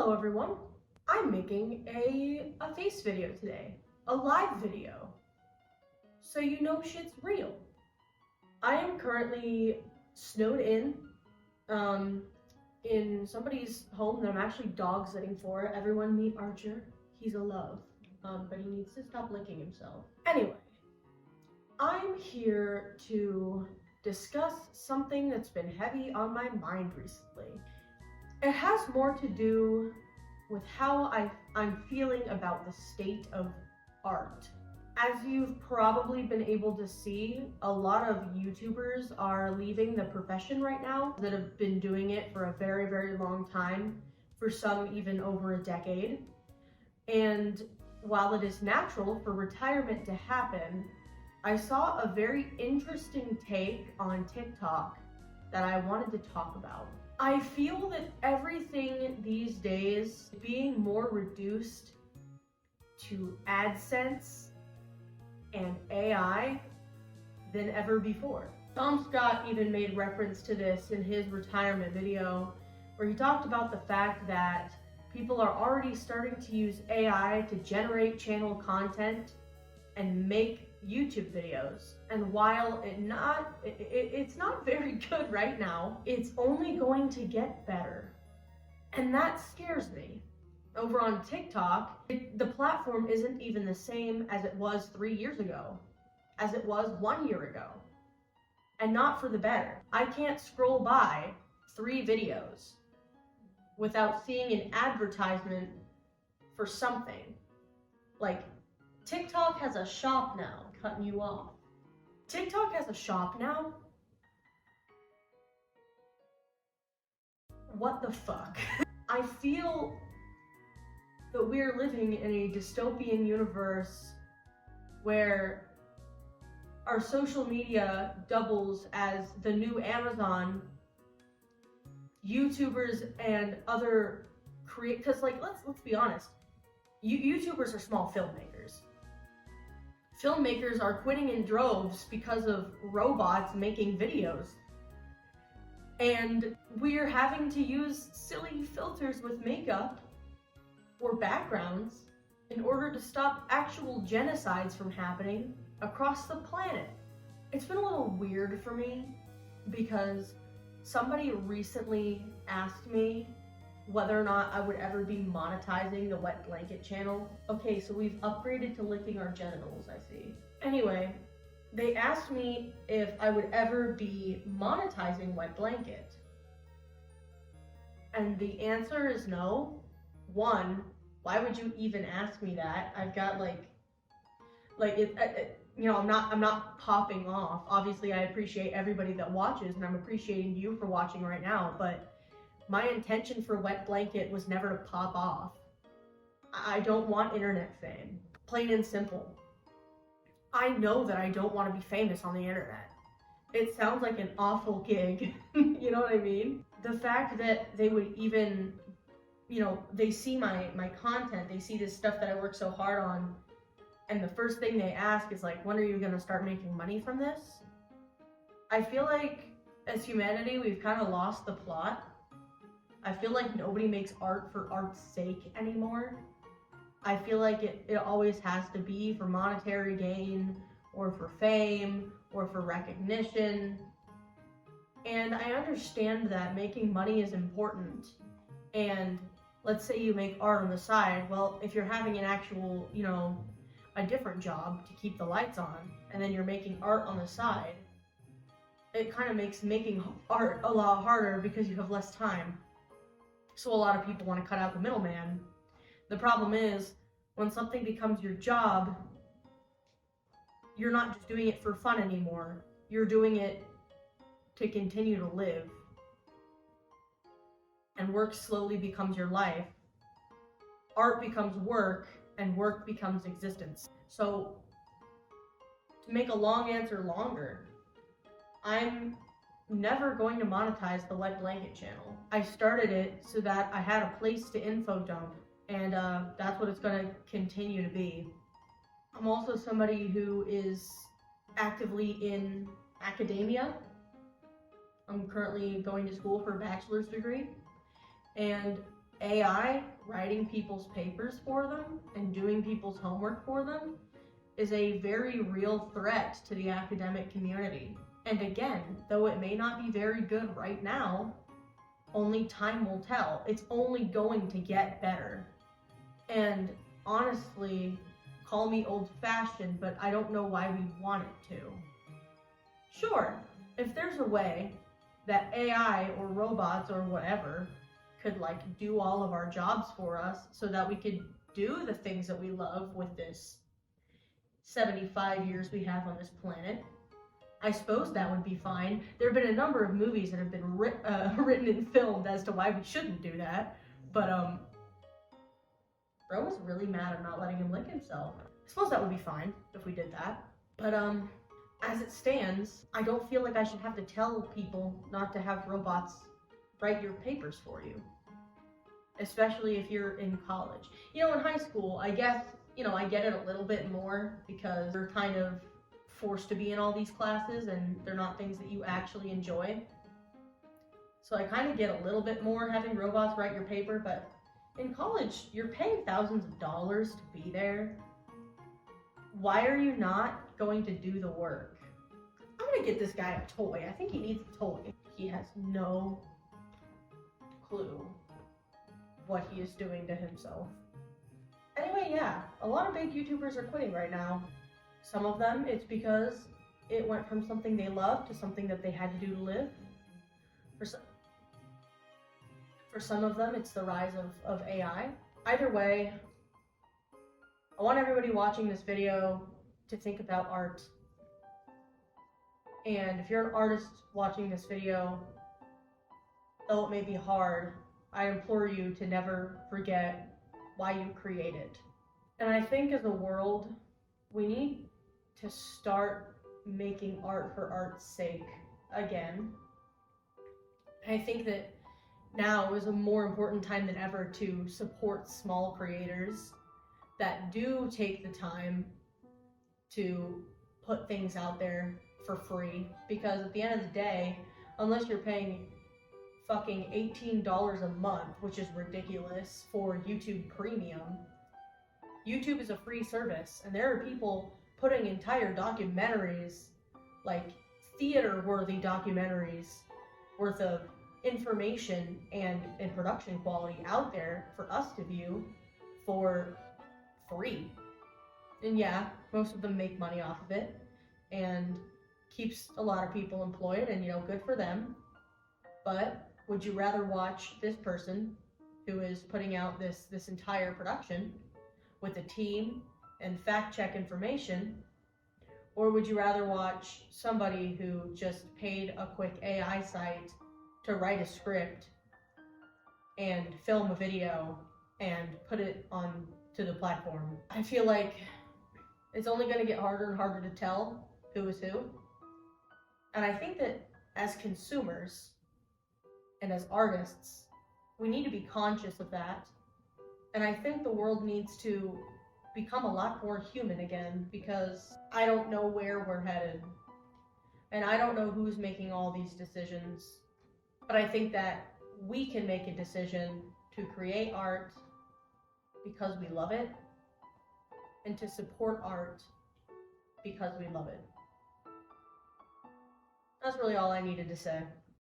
Hello everyone, I'm making a face video today, a live video, so you know shit's real. I am currently snowed in somebody's home that I'm actually dog sitting for. Everyone meet Archer, he's a love, but he needs to stop licking himself. Anyway, I'm here to discuss something that's been heavy on my mind recently. It has more to do with how I'm feeling about the state of art. As you've probably been able to see, a lot of YouTubers are leaving the profession right now that have been doing it for a very, very long time, for some even over a decade. And while it is natural for retirement to happen, I saw a very interesting take on TikTok that I wanted to talk about. I feel that everything these days is being more reduced to AdSense and AI than ever before. Tom Scott even made reference to this in his retirement video, where he talked about the fact that people are already starting to use AI to generate channel content and make YouTube videos. And while it's not very good right now, it's only going to get better. And that scares me. Over on TikTok, the platform isn't even the same as it was 3 years ago, as it was 1 year ago. And not for the better. I can't scroll by 3 videos without seeing an advertisement for something. Like, TikTok has a shop now. Cutting you off. TikTok has a shop now? What the fuck? I feel that we're living in a dystopian universe where our social media doubles as the new Amazon. YouTubers and other because like let's be honest, YouTubers are small filmmakers. Filmmakers are quitting in droves because of robots making videos. And we're having to use silly filters with makeup or backgrounds in order to stop actual genocides from happening across the planet. It's been a little weird for me because somebody recently asked me whether or not I would ever be monetizing the Wet Blanket channel. Okay, so we've upgraded to licking our genitals, I see. Anyway, they asked me if I would ever be monetizing Wet Blanket. And the answer is no. One, why would you even ask me that? I've got I'm not popping off. Obviously, I appreciate everybody that watches, and I'm appreciating you for watching right now, but my intention for Wet Blanket was never to pop off. I don't want internet fame. Plain and simple. I know that I don't want to be famous on the internet. It sounds like an awful gig, you know what I mean? The fact that they would even, they see my content, they see this stuff that I work so hard on, and the first thing they ask is like, when are you gonna start making money from this? I feel like as humanity, we've kind of lost the plot. I feel like nobody makes art for art's sake anymore. I feel like it always has to be for monetary gain, or for fame, or for recognition. And I understand that making money is important. And let's say you make art on the side. Well, if you're having an actual, a different job to keep the lights on, and then you're making art on the side, it kind of makes making art a lot harder because you have less time. So a lot of people want to cut out the middleman. The problem is, when something becomes your job, you're not just doing it for fun anymore. You're doing it to continue to live. And work slowly becomes your life. Art becomes work, and work becomes existence. So, to make a long answer longer, I'm never going to monetize the Wet Blanket channel. I started it so that I had a place to info dump, and that's what it's going to continue to be. I'm also somebody who is actively in academia. I'm currently going to school for a bachelor's degree, and AI writing people's papers for them and doing people's homework for them is a very real threat to the academic community. And again, though it may not be very good right now, only time will tell. It's only going to get better. And honestly, call me old-fashioned, but I don't know why we want it to. Sure, if there's a way that AI or robots or whatever could do all of our jobs for us so that we could do the things that we love with this 75 years we have on this planet, I suppose that would be fine. There have been a number of movies that have been written and filmed as to why we shouldn't do that, but bro was really mad I'm not letting him lick himself. I suppose that would be fine if we did that, but as it stands, I don't feel like I should have to tell people not to have robots write your papers for you, especially if you're in college. You know, in high school, I guess, I get it a little bit more because you're kind of forced to be in all these classes and they're not things that you actually enjoy. So I kind of get a little bit more having robots write your paper, but in college, you're paying thousands of dollars to be there. Why are you not going to do the work? I'm gonna get this guy a toy. I think he needs a toy. He has no clue what he is doing to himself. Anyway, yeah, a lot of big YouTubers are quitting right now. Some of them, it's because it went from something they loved to something that they had to do to live. For some of them, it's the rise of AI. Either way, I want everybody watching this video to think about art. And if you're an artist watching this video, though it may be hard, I implore you to never forget why you created. And I think as a world, we need to start making art for art's sake again. And I think that now is a more important time than ever to support small creators that do take the time to put things out there for free. Because at the end of the day, unless you're paying fucking $18 a month, which is ridiculous, for YouTube Premium, YouTube is a free service, and there are people putting entire documentaries, like theater-worthy documentaries worth of information and production quality out there for us to view for free. And yeah, most of them make money off of it and keeps a lot of people employed, and good for them. But would you rather watch this person who is putting out this entire production with a team and fact check information, or would you rather watch somebody who just paid a quick AI site to write a script and film a video and put it on to the platform? I feel like it's only going to get harder and harder to tell who is who. And I think that as consumers and as artists, we need to be conscious of that. And I think the world needs to become a lot more human again, because I don't know where we're headed. And I don't know who's making all these decisions. But I think that we can make a decision to create art because we love it, and to support art because we love it. That's really all I needed to say.